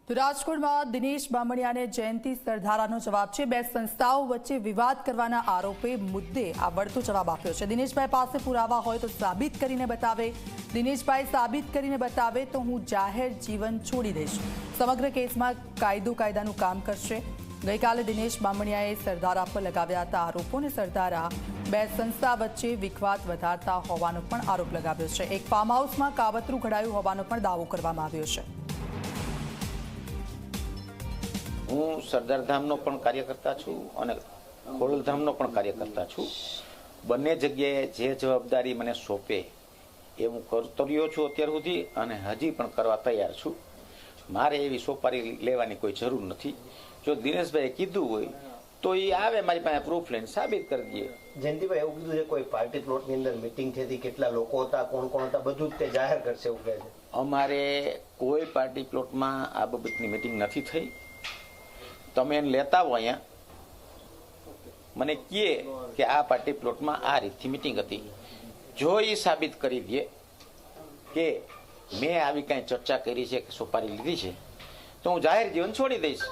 તો રાજકોટમાં દિનેશ બામણિયાને જયંતિ સરધારાનો જવાબ છે। બે સંસ્થાઓ વચ્ચે વિવાદ કરવાના આરોપે મુદ્દે આ વળતો જવાબ આપ્યો છે। દિનેશભાઈ પાસે પુરાવા હોય તો સાબિત કરીને બતાવે। દિનેશભાઈ સાબિત કરીને બતાવે તો હું જાહેર જીવન છોડી દઈશ। સમગ્ર કેસમાં કાયદાનું કામ કરશે। ગઈકાલે દિનેશ બામણિયાએ સરદારા પર લગાવ્યા હતા આરોપોને સરદારા બે સંસ્થા વચ્ચે વિખવાદ વધારતા હોવાનો પણ આરોપ લગાવ્યો છે। એક ફાર્મ હાઉસમાં કાવતરું ઘડાયું હોવાનો પણ દાવો કરવામાં આવ્યો છે। હું સરદારધામનો પણ કાર્યકર્તા છું અને ખોડલધામનો પણ કાર્યકર્તા છું। બંને જગ્યાએ જે જવાબદારી મને સોંપે એ હું કરતો રહ્યો છું અત્યાર સુધી અને હજી પણ કરવા તૈયાર છું। મારે એવી સોપારી લેવાની કોઈ જરૂર નથી। જો દિનેશભાઈએ કીધું હોય તો એ આવે મારી પાસે પ્રૂફ લઈને સાબિત કરી દઈએ। જયંતિભાઈ એવું કીધું છે કોઈ પાર્ટી પ્લોટની અંદર મીટિંગ થઈ, કેટલા લોકો હતા, કોણ કોણ હતા, બધું જ તે જાહેર કરશે એવું કહે છે। અમારે કોઈ પાર્ટી પ્લોટમાં આ બાબતની મીટિંગ નથી થઈ। તમે એને લેતા હો અહીંયા મને કહે કે આ પાર્ટી પ્લોટમાં આ રીતથી મીટિંગ હતી, જો એ સાબિત કરી દે કે મેં આવી કાંઈ ચર્ચા કરી છે કે સોપારી લીધી છે તો હું જાહેર જીવન છોડી દઈશ।